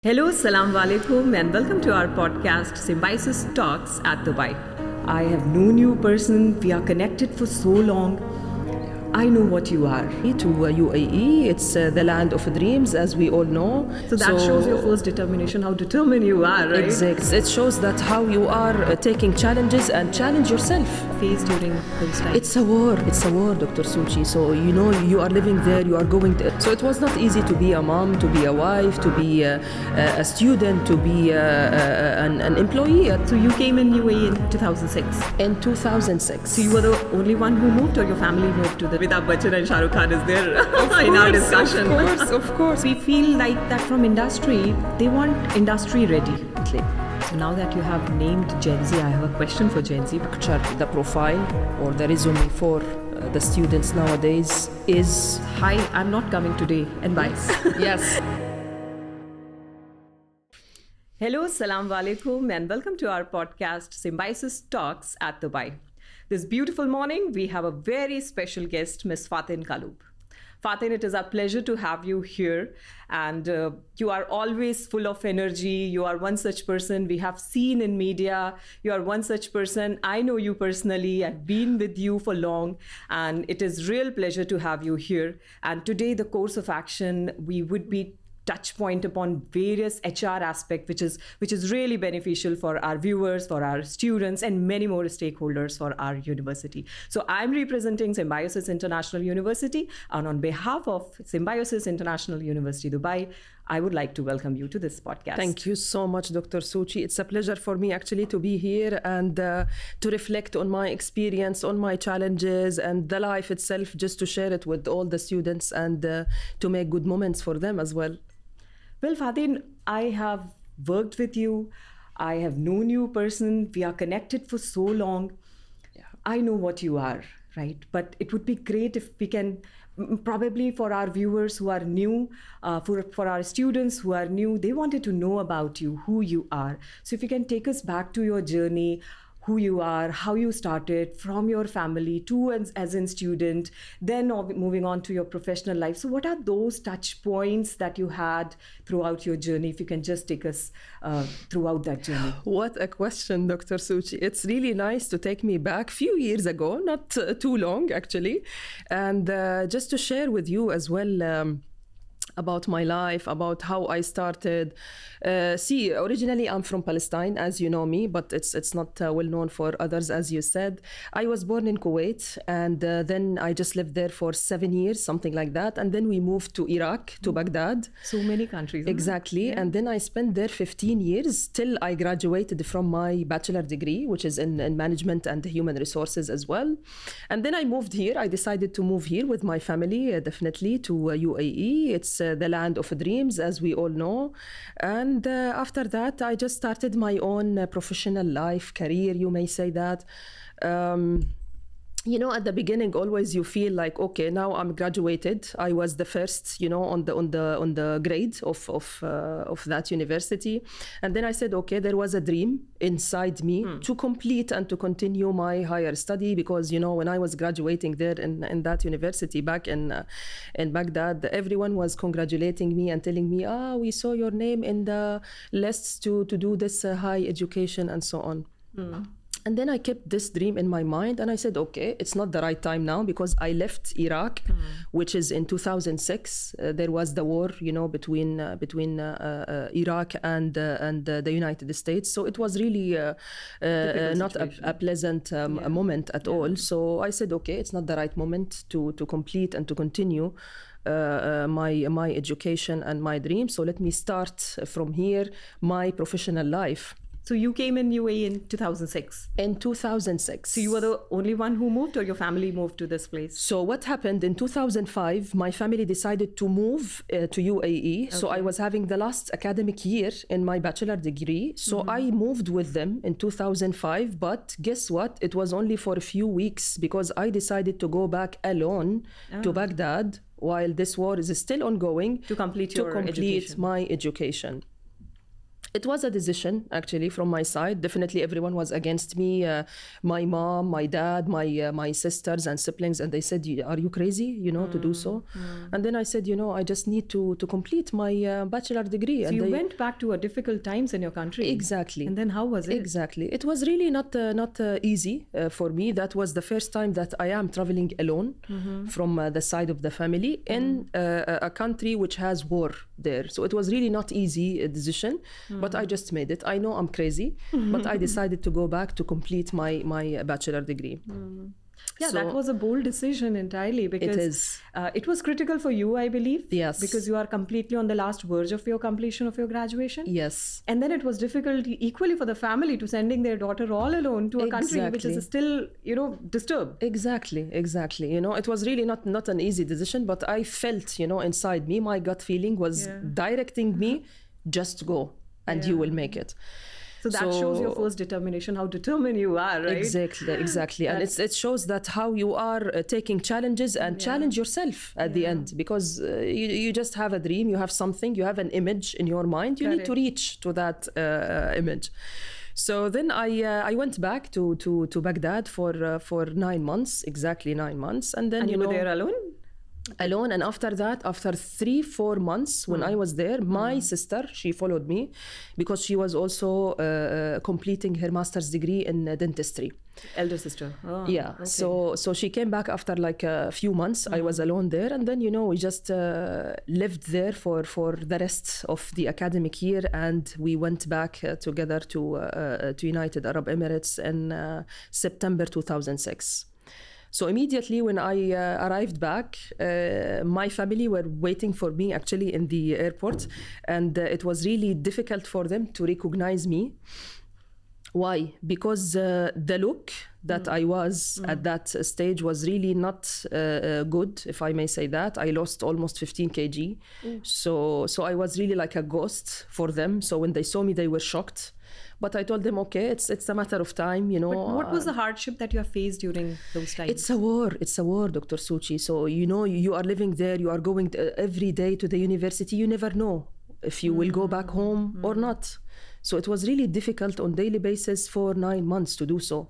Hello, Assalamu alaikum, and welcome to our podcast, Symbiosis Talks at Dubai. I have known you person, we are connected for so long. I know what you are. To UAE, it's the land of dreams, as we all know. So that shows your first determination, how determined you are, right? Exactly. It shows that how you are taking challenges and challenge yourself. Faced during those times. It's a war, Dr. Suchi. So you know you are living there, you are going there. So it was not easy to be a mom, to be a wife, to be a student, to be an employee. So you came in UAE in 2006? In 2006. So you were the only one who moved, or your family moved to the... Amitabh Bachchan and Shah Rukh Khan is there in our discussion. Of course. We feel like that from industry, they want industry ready. So now that you have named Gen Z, I have a question for Gen Z. The profile or the resume for the students nowadays is... Hi, I'm not coming today, and bye. Yes. Hello, Assalamu alaikum, and welcome to our podcast, Symbiosis Talks at Dubai. This beautiful morning, we have a very special guest, Ms. Faten Kalloub. Faten, it is our pleasure to have you here. And you are always full of energy. You are one such person we have seen in media. You are one such person. I know you personally. I've been with you for long. And it is real pleasure to have you here. And today, the course of action, we would be touch point upon various HR aspect, which is really beneficial for our viewers, for our students, and many more stakeholders for our university. So I'm representing Symbiosis International University, and on behalf of Symbiosis International University Dubai, I would like to welcome you to this podcast. Thank you so much, Dr. Suchi. It's a pleasure for me actually to be here and to reflect on my experience, on my challenges and the life itself, just to share it with all the students and to make good moments for them as well. Well, Faten, I have worked with you. I have known you person. We are connected for so long. Yeah. I know what you are, right? But it would be great if we can, probably for our viewers who are new, for our students who are new, they wanted to know about you, who you are. So if you can take us back to your journey, who you are, how you started from your family to as a student, then moving on to your professional life. So what are those touch points that you had throughout your journey? If you can just take us throughout that journey. What a question, Dr. Suchi. It's really nice to take me back a few years ago, not too long actually. And just to share with you as well, about my life, about how I started. Originally I'm from Palestine, as you know me, but it's not well known for others, as you said. I was born in Kuwait, and then I just lived there for 7 years, something like that. And then we moved to Iraq, to Baghdad. So many countries. Exactly. Yeah. And then I spent there 15 years till I graduated from my bachelor degree, which is in management and human resources as well. And then I moved here. I decided to move here with my family, definitely, to UAE. It's the land of dreams, as we all know. And after that, I just started my own professional life, career, you may say that. You know, at the beginning, always you feel like, okay, now I'm graduated. I was the first, you know, on the grade of that university. And then I said, okay, there was a dream inside me to complete and to continue my higher study, because, you know, when I was graduating there in that university back in Baghdad, everyone was congratulating me and telling me, we saw your name in the lists to do this high education and so on. And then I kept this dream in my mind, and I said, okay, it's not the right time now, because I left Iraq, which is in 2006. There was the war, you know, between Iraq and the United States. So it was really not a pleasant moment at all. So I said, okay, it's not the right moment to complete and to continue my education and my dream. So let me start from here, my professional life. So you came in UAE in 2006? In 2006. So you were the only one who moved, or your family moved to this place? So what happened in 2005, my family decided to move to UAE. Okay. So I was having the last academic year in my bachelor degree. So I moved with them in 2005. But guess what? It was only for a few weeks, because I decided to go back alone to Baghdad while this war is still ongoing. To complete your education. my education. It was a decision, actually, from my side. Definitely, everyone was against me. My mom, my dad, my sisters and siblings, and they said, "Are you crazy? To do so?" And then I said, I just need to complete my bachelor degree. So and you went back to a difficult times in your country. Exactly. And then how was it? Exactly. It was really not easy for me. That was the first time that I am traveling alone from the side of the family in a country which has war there. So it was really not easy decision. But I just made it. I know I'm crazy, but I decided to go back to complete my bachelor degree. Yeah, that was a bold decision entirely, because it was critical for you, I believe. Yes. Because you are completely on the last verge of your completion of your graduation. Yes. And then it was difficult equally for the family to sending their daughter all alone to a country which is still, disturbed. Exactly. It was really not an easy decision, but I felt, inside me, my gut feeling was directing me, just go. And you will make it. So that shows your first determination, how determined you are, right? Exactly. And it shows that how you are taking challenges and challenge yourself at the end, because you just have a dream, you have something, you have an image in your mind, you need to reach to that image. So then I went back to Baghdad for 9 months, exactly 9 months. And then you were there alone? Alone. And after that, after 3-4 months when I was there, my sister, she followed me because she was also completing her master's degree in dentistry. Elder sister. Okay. So she came back after like a few months. I was alone there, and then we just lived there for the rest of the academic year, and we went back together to United Arab Emirates in September 2006. So immediately when I arrived back, my family were waiting for me actually in the airport, and it was really difficult for them to recognize me. Why? Because the look that I was at that stage was really not good, if I may say that. I lost almost 15 kg. So I was really like a ghost for them. So when they saw me, they were shocked. But I told them, okay, it's a matter of time, But what was the hardship that you have faced during those times? It's a war, Dr. Suchi. So, you are living there, you are going every day to the university. You never know if you will go back home or not. So it was really difficult on daily basis for 9 months to do so.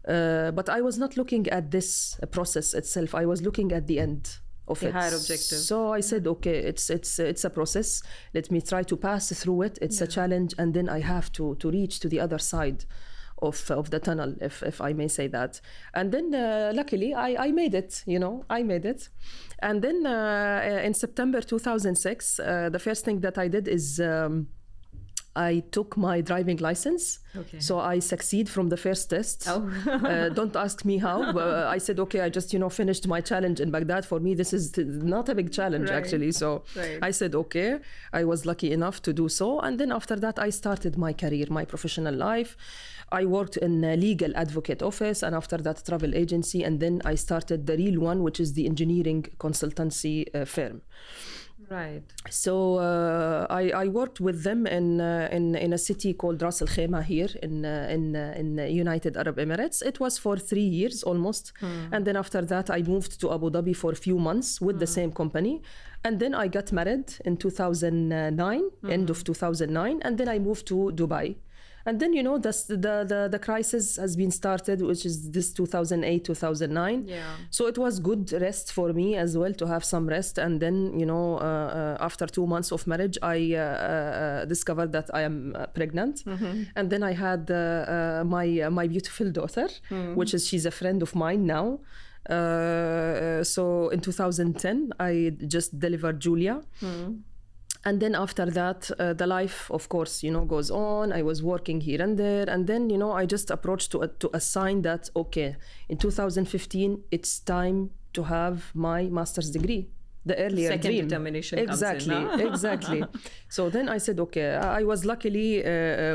But I was not looking at this process itself. I was looking at the end of it. Higher objective. So I said, okay, it's a process. Let me try to pass through it. It's a challenge, and then I have to reach to the other side of the tunnel, if I may say that. And then luckily I made it, I made it. And then in September 2006, the first thing that I did is I took my driving license. Okay. So I succeed from the first test. Don't ask me how. I said, okay, I just, finished my challenge in Baghdad. For me, this is not a big challenge, actually. So I said, okay, I was lucky enough to do so. And then after that, I started my career, my professional life. I worked in a legal advocate office, and after that, travel agency. And then I started the real one, which is the engineering consultancy firm. Right. So I worked with them in a city called Ras Al Khaimah here in United Arab Emirates. It was for 3 years almost, and then after that I moved to Abu Dhabi for a few months with the same company, and then I got married in 2009, end of 2009, and then I moved to Dubai. And then, the crisis has been started, which is this 2008, 2009. Yeah. So it was good rest for me as well, to have some rest. And then, after 2 months of marriage, I discovered that I am pregnant. And then I had my beautiful daughter, she's a friend of mine now. So in 2010, I just delivered Julia. And then after that, the life, of course, goes on. I was working here and there. And then, I just approached to a sign that, okay, in 2015, it's time to have my master's degree. The earlier Second dream. Determination Exactly, comes in, exactly. So then I said, okay, I was luckily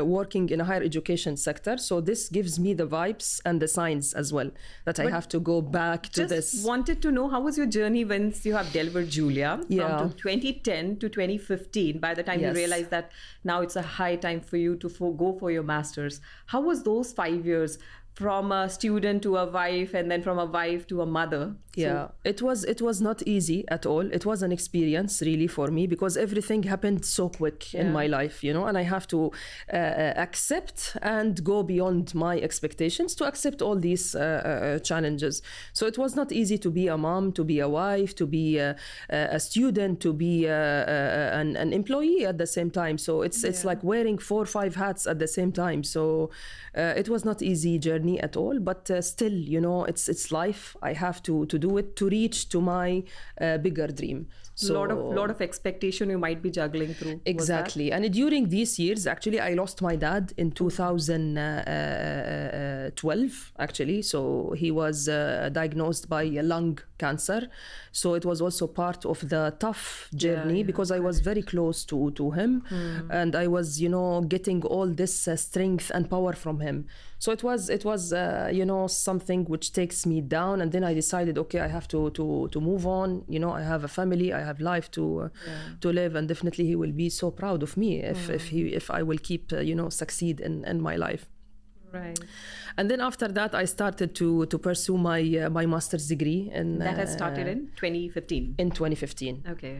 working in a higher education sector. So this gives me the vibes and the signs as well that I have to go back to this. Just wanted to know, how was your journey once you have delivered Julia from 2010 to 2015, by the time you realized that now it's a high time for you to go for your master's. How was those 5 years? From a student to a wife, and then from a wife to a mother? Yeah, it was not easy at all. It was an experience really for me because everything happened so quick in my life, you know, and I have to accept and go beyond my expectations to accept all these challenges. So it was not easy to be a mom, to be a wife, to be a student, to be an employee at the same time. So it's like wearing 4 or 5 hats at the same time. So it was not easy journey at all, but still, you know, it's life. I have to do it to reach to my bigger dream. So lot of expectation you might be juggling through. Exactly. And during these years, actually, I lost my dad in 2012, actually. So he was diagnosed by lung cancer. So it was also part of the tough journey because I was very close to him. And I was, you know, getting all this strength and power from him. So it was you know, something which takes me down. And then I decided, okay, I have to move on. You know, I have a family, I have life to live, and definitely he will be so proud of me if I will keep you know, succeed in my life. Right. And then after that, I started to pursue my master's degree, and that has started in 2015. In 2015. Okay.